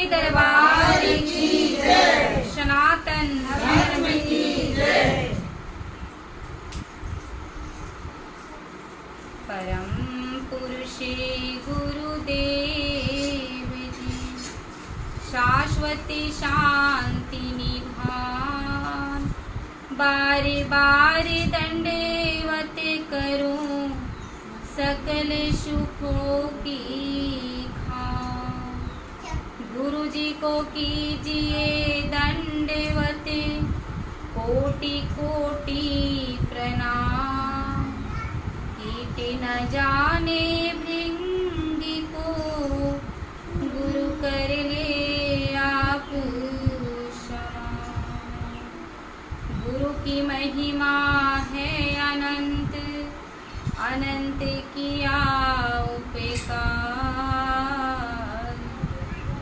दरबार की जय, सनातन धर्म की जय। परम पुरुषे गुरुदेव जी, शाश्वती शांति निधान, बार बार दंडवत करूं सकल सुखों की खान। गुरु जी को कीजिए दंडवत कोटि कोटि प्रणाम। कीट न जाने भृंगी को गुरु कर ले आप शरण। गुरु की महिमा है अनंत, अनंत किया उपकार।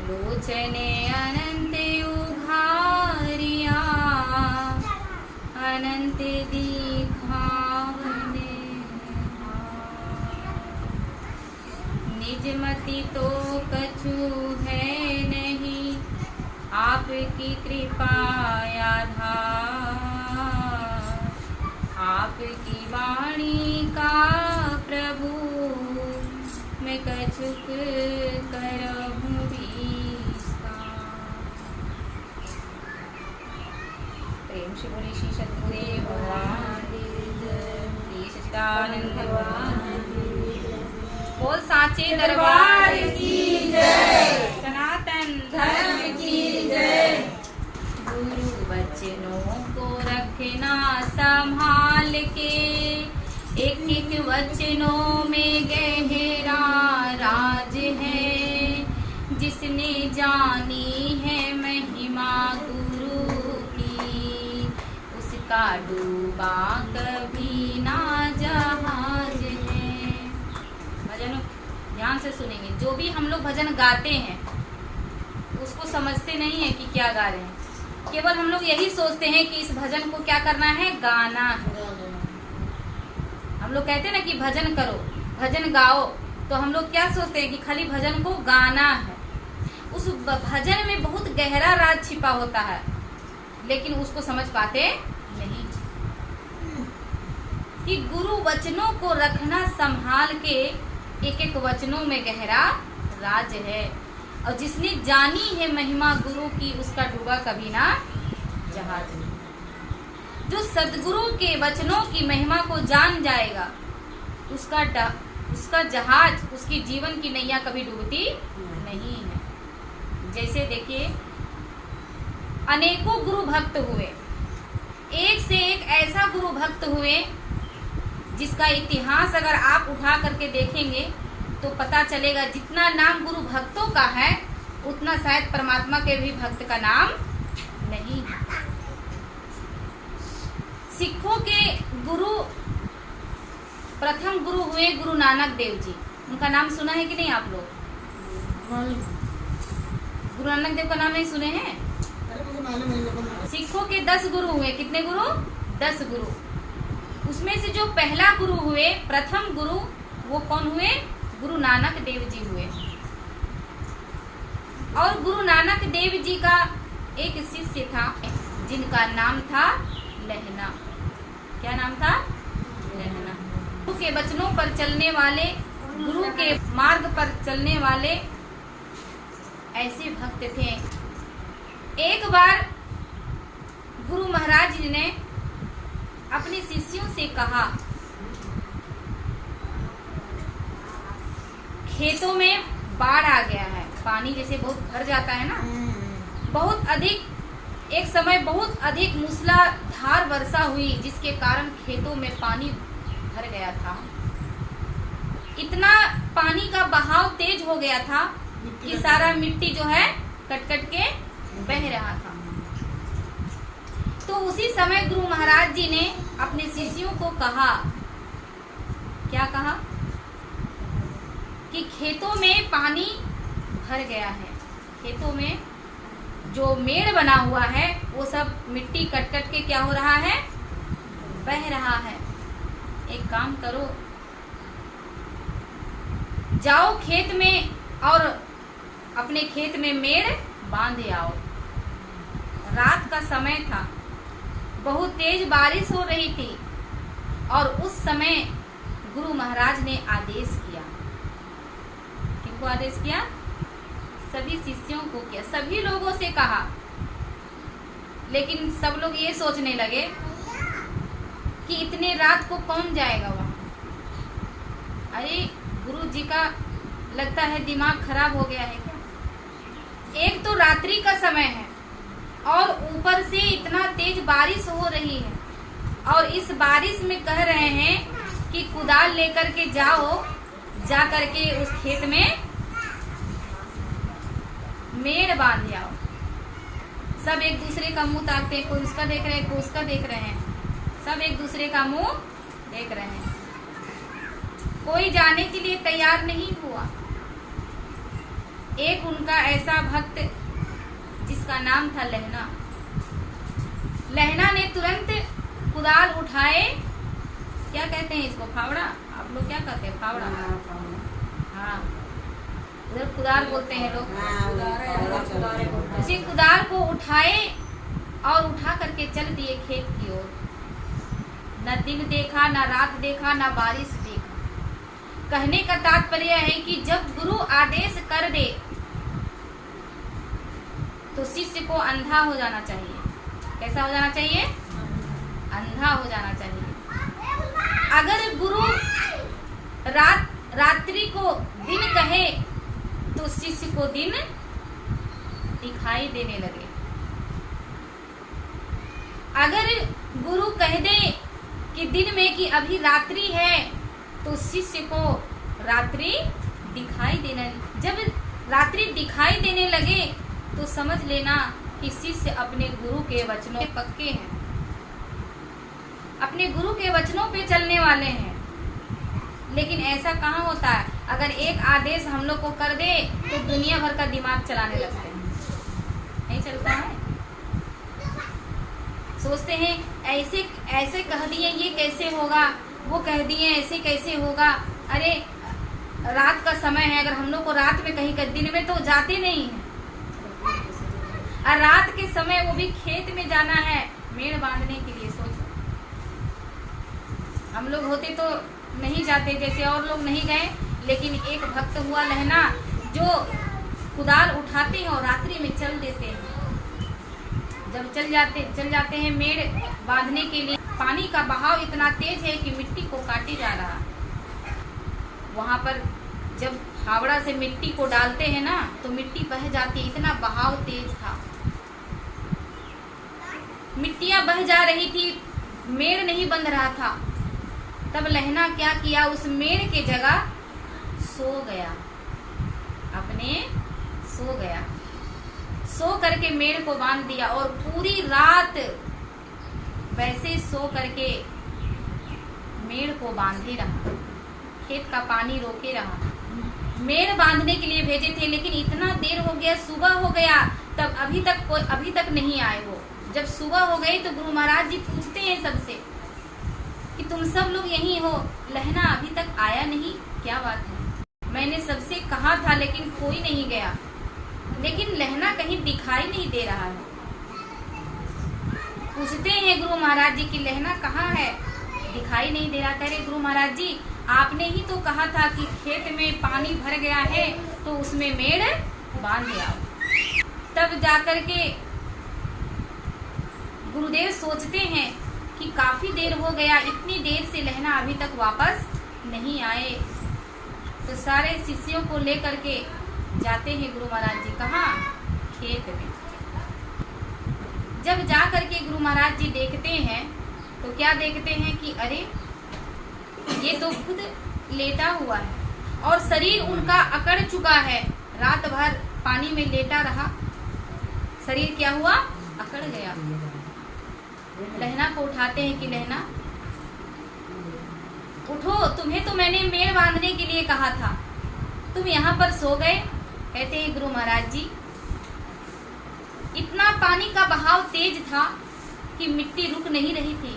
लोचने अनंत उघारिया, अनंत दिखावने। निज मति तो कछु है नहीं, आपकी कृपा आधार। आपकी वाणी का प्रभु मैं कछुक करहूँ विस्तार। प्रेम से बोले श्री सद्गुरुदेव भगवान श्री सच्चिदानंद भगवान। बोल साचे दरबार की जय, सनातन धर्म की जय। गुरु वचनों को रखना संभाल के, एक एक वचनों में गहरा राज है। जिसने जानी है महिमा गुरु की, उसका डूबा कभी ना जहाज है। भजन ध्यान से सुनेंगे। जो भी हम लोग भजन गाते हैं उसको समझते नहीं है कि क्या गा रहे हैं। केवल हम लोग यही सोचते हैं कि इस भजन को क्या करना है, गाना है। हम लोग कहते हैं ना कि भजन करो, भजन गाओ, तो हम लोग क्या सोचते हैं कि खाली भजन को गाना है। उस भजन में बहुत गहरा राज छिपा होता है, लेकिन उसको समझ पाते नहीं कि गुरु वचनों को रखना संभाल के, एक एक वचनों में गहरा राज है। और जिसने जानी है महिमा गुरु की, उसका डूबा कभी ना जहाज नहीं। जो सदगुरु के वचनों की महिमा को जान जाएगा, उसका जहाज, उसकी जीवन की नैया कभी डूबती नहीं है। जैसे देखिए, अनेकों गुरु भक्त हुए, एक से एक ऐसा गुरु भक्त हुए जिसका इतिहास अगर आप उठा करके देखेंगे तो पता चलेगा जितना नाम गुरु भक्तों का है उतना शायद परमात्मा के भी भक्त का नाम नहीं है। सिखों के गुरु, प्रथम गुरु हुए गुरु नानक देव जी। उनका नाम सुना है कि नहीं आप लोग? गुरु नानक देव का नाम नहीं सुने हैं? सिखों के 10 गुरु हुए। कितने गुरु? 10 गुरु। उसमें से जो पहला गुरु हुए, प्रथम गुरु, वो कौन हुए? गुरु नानक देव जी हुए। और गुरु नानक देव जी का एक शिष्य था जिनका नाम था लहना। क्या नाम था? लहना। गुरु के के वचनों पर चलने वाले, गुरु के मार्ग पर चलने वाले ऐसे भक्त थे। एक बार गुरु महाराज जी ने अपने शिष्यों से कहा, खेतों में बाढ़ आ गया है, पानी जैसे बहुत भर जाता है ना, बहुत अधिक, एक समय बहुत अधिक मूसलाधार वर्षा हुई जिसके कारण खेतों में पानी भर गया था। इतना पानी का बहाव तेज हो गया था कि सारा मिट्टी जो है कट कट के बह रहा था। तो उसी समय गुरु महाराज जी ने अपने शिष्यों को कहा, क्या कहा कि खेतों में पानी भर गया है, खेतों में जो मेड़ बना हुआ है वो सब मिट्टी कट कट के क्या हो रहा है, बह रहा है। एक काम करो, जाओ खेत में और अपने खेत में मेड़ बांध आओ। रात का समय था, बहुत तेज बारिश हो रही थी और उस समय गुरु महाराज ने आदेश किया। किनको आदेश किया? सभी शिष्यों को किया, सभी लोगों से कहा। लेकिन सब लोग ये सोचने लगे कि इतने रात को कौन जाएगा वहां। अरे गुरु जी का लगता है दिमाग खराब हो गया है क्या। एक तो रात्रि का समय है और ऊपर से इतना तेज बारिश हो रही है और इस बारिश में कह रहे हैं कि कुदाल लेकर के जाओ, जा करके उस खेत में मेड़ बांध आओ। सब एक दूसरे का मुंह ताकते हैं, कोई उसका देख रहे हैं, कोई उसका देख रहे हैं, सब एक दूसरे का मुंह देख रहे हैं। कोई जाने के लिए तैयार नहीं हुआ। एक उनका ऐसा भक्त जिसका नाम था लहना, लहना ने तुरंत कुदाल उठाए, क्या कहते हैं इसको, फावड़ा, आप लोग क्या कहते हैं, फावड़ा, हाँ उधर कुदाल बोलते हैं लोग। उसी कुदाल को उठाए और उठा करके चल दिए खेत की ओर। न दिन देखा, न रात देखा, न बारिश देखा। कहने का तात्पर्य है कि जब गुरु आदेश कर दे तो शिष्य को अंधा हो जाना चाहिए। कैसा हो जाना चाहिए? अंधा हो जाना चाहिए। अगर गुरु रात्रि को दिन कहे तो शिष्य को दिन दिखाई देने लगे। अगर गुरु कह दे कि दिन में कि अभी रात्रि है तो शिष्य को रात्रि दिखाई देने, जब रात्रि दिखाई देने लगे तो समझ लेना कि शिष्य अपने गुरु के वचनों पे पक्के हैं, अपने गुरु के वचनों पे चलने वाले हैं। लेकिन ऐसा कहाँ होता है, अगर एक आदेश हम लोग को कर दे तो दुनिया भर का दिमाग चलाने लगते हैं, नहीं चलता है। सोचते हैं ऐसे ऐसे कह दिए ये कैसे होगा, वो कह दिए ऐसे कैसे होगा। अरे रात का समय है, अगर हम लोग को रात में कहीं कर, दिन में तो जाते नहीं है, और रात के समय वो भी खेत में जाना है मेड़ बांधने के लिए। सोचो हम लोग होते तो नहीं जाते, जैसे और लोग नहीं गए, लेकिन एक भक्त हुआ लहना जो कुदाल उठाते हैं और रात्रि में चल देते हैं। जब चल जाते हैं मेड़ बांधने के लिए, पानी का बहाव इतना तेज है कि मिट्टी को काटे जा रहा। वहां पर जब फावड़ा से मिट्टी को डालते हैं ना तो मिट्टी बह जाती, इतना बहाव तेज था, मिट्टियां बह जा रही थी, मेड़ नहीं बंध रहा था। तब लहना क्या किया, उस मेड़ के जगह सो गया, अपने सो गया, सो करके मेड़ को बांध दिया और पूरी रात वैसे सो करके मेड़ को बांधे रहा, खेत का पानी रोके रहा। मेड़ बांधने के लिए भेजे थे, लेकिन इतना देर हो गया, सुबह हो गया, तब अभी तक नहीं आए वो। जब सुबह हो गई तो गुरु महाराज जी पूछते हैं सबसे कि तुम सब लोग यहीं हो, लहना अभी तक आया नहीं, क्या बात है? मैंने सबसे कहा था लेकिन कोई नहीं गया, लेकिन लहना कहीं दिखाई नहीं दे रहा है। पूछते हैं गुरु महाराज जी की लहना कहाँ है, दिखाई नहीं दे रहा। कह रहे गुरु महाराज जी आपने ही तो कहा था कि खेत में पानी भर गया है तो उसमें मेड़ बांध आओ। तब जाकर के गुरुदेव सोचते हैं कि काफी देर हो गया, इतनी देर से लहना अभी तक वापस नहीं आए। तो सारे शिष्यों को लेकर के जाते हैं गुरु महाराज जी। कहाँ? खेत में। जब जा करके गुरु महाराज जी देखते हैं तो क्या देखते हैं कि अरे ये तो खुद लेटा हुआ है और शरीर उनका अकड़ चुका है। रात भर पानी में लेटा रहा, शरीर क्या हुआ? अकड़ गया। लहना को उठाते हैं कि लहना उठो, तुम्हें तो मैंने मेड़ बांधने के लिए कहा था, तुम यहाँ पर सो गए। कहते हैं गुरु महाराज जी इतना पानी का बहाव तेज था कि मिट्टी रुक नहीं रही थी,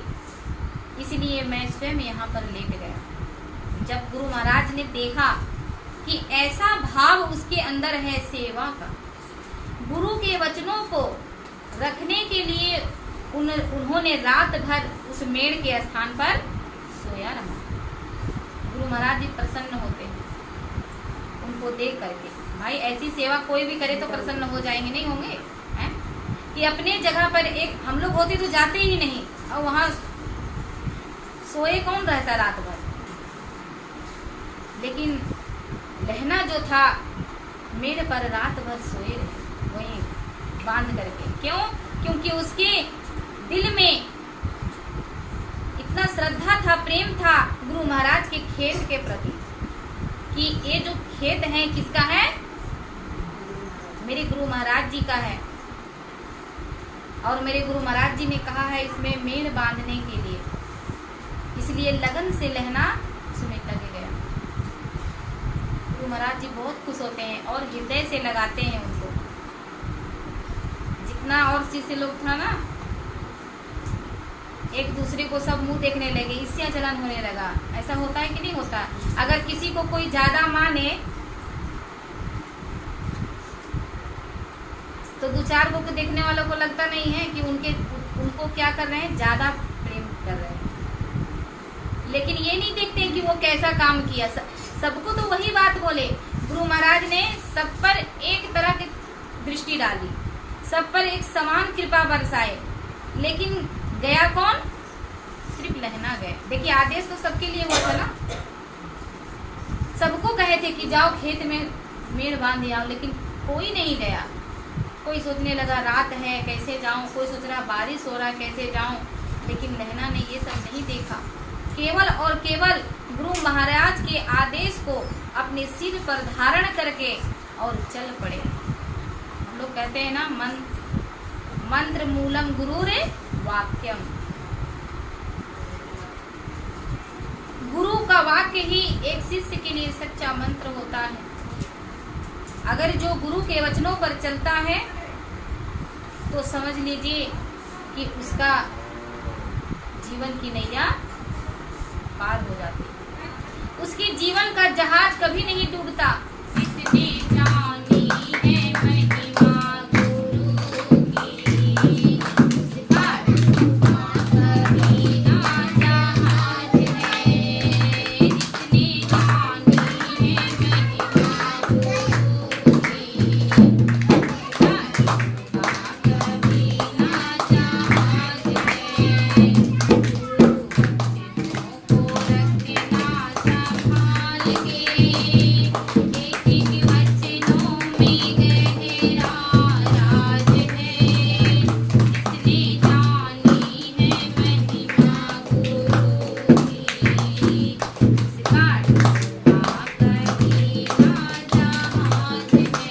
इसलिए मैं स्वयं यहाँ पर लेट गया। जब गुरु महाराज ने देखा कि ऐसा भाव उसके अंदर है सेवा का, गुरु के वचनों को रखने के लिए उन्होंने रात भर उस मेड़ के स्थान पर सोया रहा। गुरु महाराज जी प्रसन्न होते हैं उनको देख करके। भाई ऐसी सेवा कोई भी करे तो प्रसन्न हो जाएंगे, नहीं होंगे? हैं कि अपने जगह पर एक हम लोग होते तो जाते ही नहीं, और वहां सोए कौन रहता रात भर। लेकिन लहना जो था मेड़ पर रात भर सोए रहे वहीं बांध करके। क्यों? क्योंकि उसके दिल में इतना श्रद्धा था, प्रेम था गुरु महाराज के खेत के प्रति कि ये जो खेत है किसका है? मेरे गुरु महाराज जी का है। और मेरे गुरु महाराज जी ने कहा है इसमें मेड़ बांधने के लिए, इसलिए लगन से लहना उसमें लगे गया। गुरु महाराज जी बहुत खुश होते हैं और हृदय से लगाते हैं उनको। जितना और शिष्य लोग था ना, एक दूसरे को सब मुंह देखने लगे, ईर्ष्या जलन होने लगा। ऐसा होता है कि नहीं होता? अगर किसी को कोई ज्यादा माने तो दो चार को देखने वालों को लगता नहीं है कि उनको क्या कर रहे हैं, ज्यादा प्रेम कर रहे हैं। लेकिन ये नहीं देखते कि वो कैसा काम किया। सबको तो वही बात बोले। गुरु महाराज ने सब पर एक तरह की दृष्टि डाली, सब पर एक समान कृपा बरसाए, लेकिन गया कौन? सिर्फ लहना गए। देखिए आदेश तो सबके लिए हुआ था ना, सबको कहे थे कि जाओ खेत में मेड़ बांध आओ, लेकिन कोई नहीं गया। कोई सोचने लगा रात है कैसे जाऊं, कोई सोच रहा बारिश हो रहा कैसे जाऊं, लेकिन लहना ने ये सब नहीं देखा। केवल और केवल गुरु महाराज के आदेश को अपने सिर पर धारण करके और चल पड़े। हम लोग कहते हैं ना मंत्र मूलम गुरुरे वाक्यम। गुरु का वाक्य ही एक शिष्य के लिए सच्चा मंत्र होता है। अगर जो गुरु के वचनों पर चलता है तो समझ लीजिए कि उसका जीवन की नैया पार हो जाती है, उसके जीवन का जहाज कभी नहीं डूबता। जिसने जानी है महिमा गुरु की, उस पार कभी ना जहाज है। जिसने जानी है महिमा गुरु की, उस पार कभी ना जहाज है।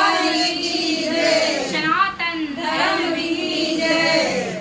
दरबार की